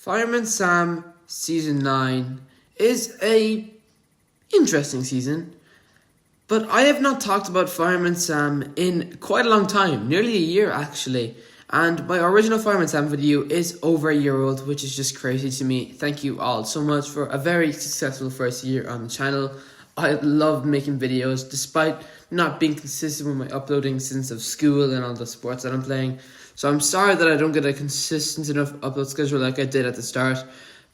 Fireman Sam Season 9 is a interesting season, but I have not talked about Fireman Sam in quite a long time, nearly a year actually, and my original Fireman Sam video is over a year old, which is just crazy to me. Thank you all so much for a very successful first year on the channel. I love making videos despite not being consistent with my uploading since of school and all the sports that I'm playing. So I'm sorry that I don't get a consistent enough upload schedule like I did at the start.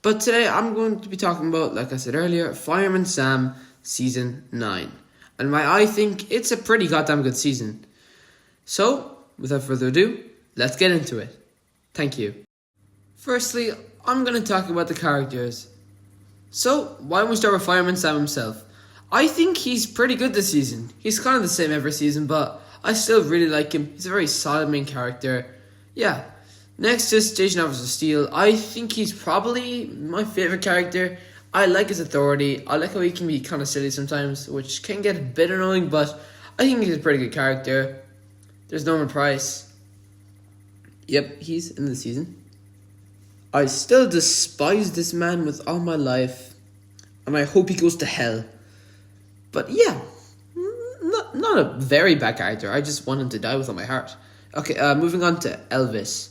But today I'm going to be talking about, like I said earlier, Fireman Sam Season 9. And I think it's a pretty goddamn good season. So, without further ado, let's get into it. Thank you. Firstly, I'm going to talk about the characters. So, why don't we start with Fireman Sam himself? I think he's pretty good this season. He's kind of the same every season, but I still really like him. He's a very solid main character. Yeah. Next is Station Officer Steele. I think he's probably my favourite character. I like his authority. I like how he can be kind of silly sometimes, which can get a bit annoying, but I think he's a pretty good character. There's Norman Price. Yep, he's in the season. I still despise this man with all my life, and I hope he goes to hell. But yeah, not a very bad character. I just want him to die with all my heart. Okay, moving on to Elvis.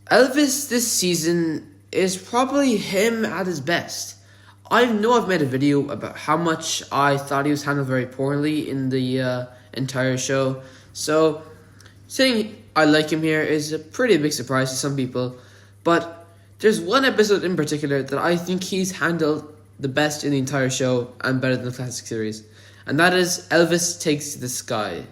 Elvis this season is probably him at his best. I know I've made a video about how much I thought he was handled very poorly in the entire show. So, saying I like him here is a pretty big surprise to some people. But there's one episode in particular that I think he's handled the best in the entire show and better than the classic series. And that is Elvis Takes to the Sky.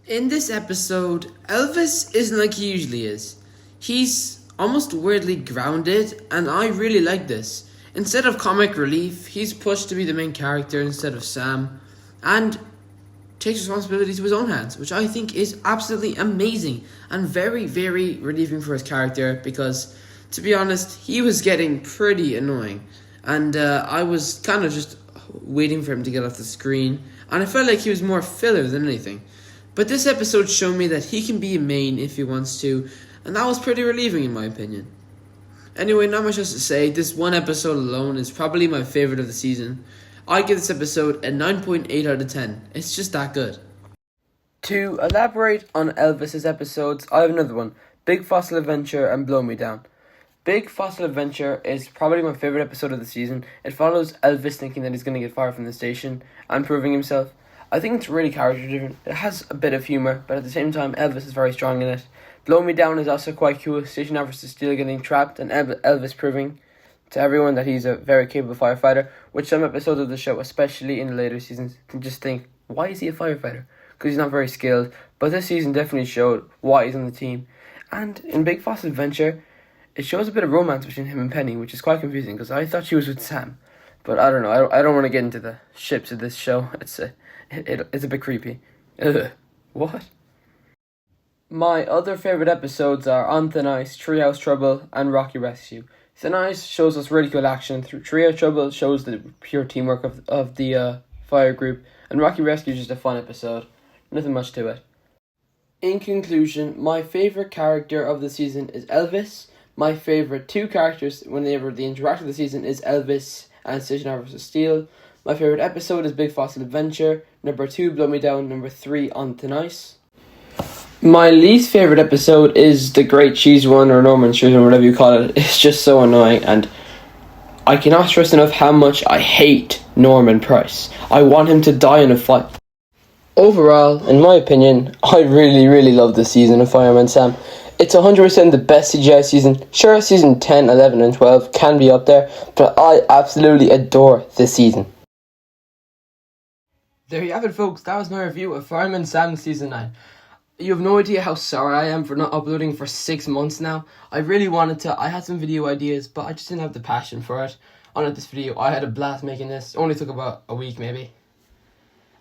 In this episode, Elvis isn't like he usually is. He's almost weirdly grounded, and I really like this. Instead of comic relief, he's pushed to be the main character instead of Sam, and takes responsibility to his own hands, which I think is absolutely amazing and very, very relieving for his character, because, to be honest, he was getting pretty annoying, and I was kind of just waiting for him to get off the screen, and I felt like he was more filler than anything. But this episode showed me that he can be a main if he wants to, and that was pretty relieving in my opinion. Anyway, not much else to say. This one episode alone is probably my favourite of the season. I give this episode a 9.8 out of 10. It's just that good. To elaborate on Elvis's episodes, I have another one. Big Fossil Adventure and Blow Me Down. Big Fossil Adventure is probably my favourite episode of the season. It follows Elvis thinking that he's going to get fired from the station and proving himself. I think it's really character driven. It has a bit of humour, but at the same time Elvis is very strong in it. Blow Me Down is also quite cool. Station Officer Steele getting trapped and Elvis proving to everyone that he's a very capable firefighter, which some episodes of the show, especially in the later seasons, can just think, why is he a firefighter? Because he's not very skilled. But this season definitely showed why he's on the team. And in Big Fossil Adventure, it shows a bit of romance between him and Penny, which is quite confusing because I thought she was with Sam. But I don't know. I don't want to get into the ships of this show. It's a bit creepy. Ugh. What? My other favourite episodes are On Thin Ice, Treehouse Trouble, and Rocky Rescue. Thin Ice shows us really cool action. Through Treehouse Trouble shows the pure teamwork of the fire group. And Rocky Rescue is just a fun episode. Nothing much to it. In conclusion, my favourite character of the season is Elvis. My favourite two characters whenever they interact with the season is Elvis and Station Officer Steele. My favourite episode is Big Fossil Adventure. Number 2, Blow Me Down. Number 3, On Thin Ice. My least favourite episode is the Great Cheese One, or Norman Cheese One, whatever you call it. It's just so annoying, and I cannot stress enough how much I hate Norman Price. I want him to die in a fight. Overall, in my opinion, I really, really love this season of Fireman Sam. It's 100% the best CGI season. Sure, season 10, 11 and 12 can be up there, but I absolutely adore this season. There you have it, folks. That was my review of Fireman Sam Season 9. You have no idea how sorry I am for not uploading for 6 months now. I really wanted to. I had some video ideas, but I just didn't have the passion for it. On this video, I had a blast making this. It only took about a week, maybe.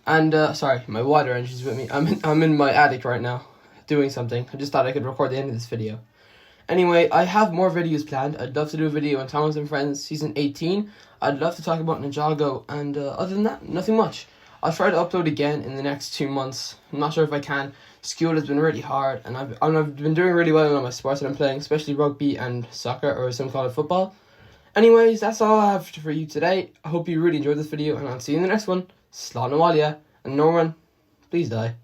And, sorry, my water engine's with me. I'm in my attic right now, doing something. I just thought I could record the end of this video. Anyway, I have more videos planned. I'd love to do a video on Thomas and Friends Season 18. I'd love to talk about Ninjago, and other than that, nothing much. I'll try to upload again in the next 2 months. I'm not sure if I can. School has been really hard, and I've been doing really well in all my sports that I'm playing, especially rugby and soccer, or some call it football. Anyways, that's all I have for you today. I hope you really enjoyed this video, and I'll see you in the next one. Slán Amalia, and Norman, please die.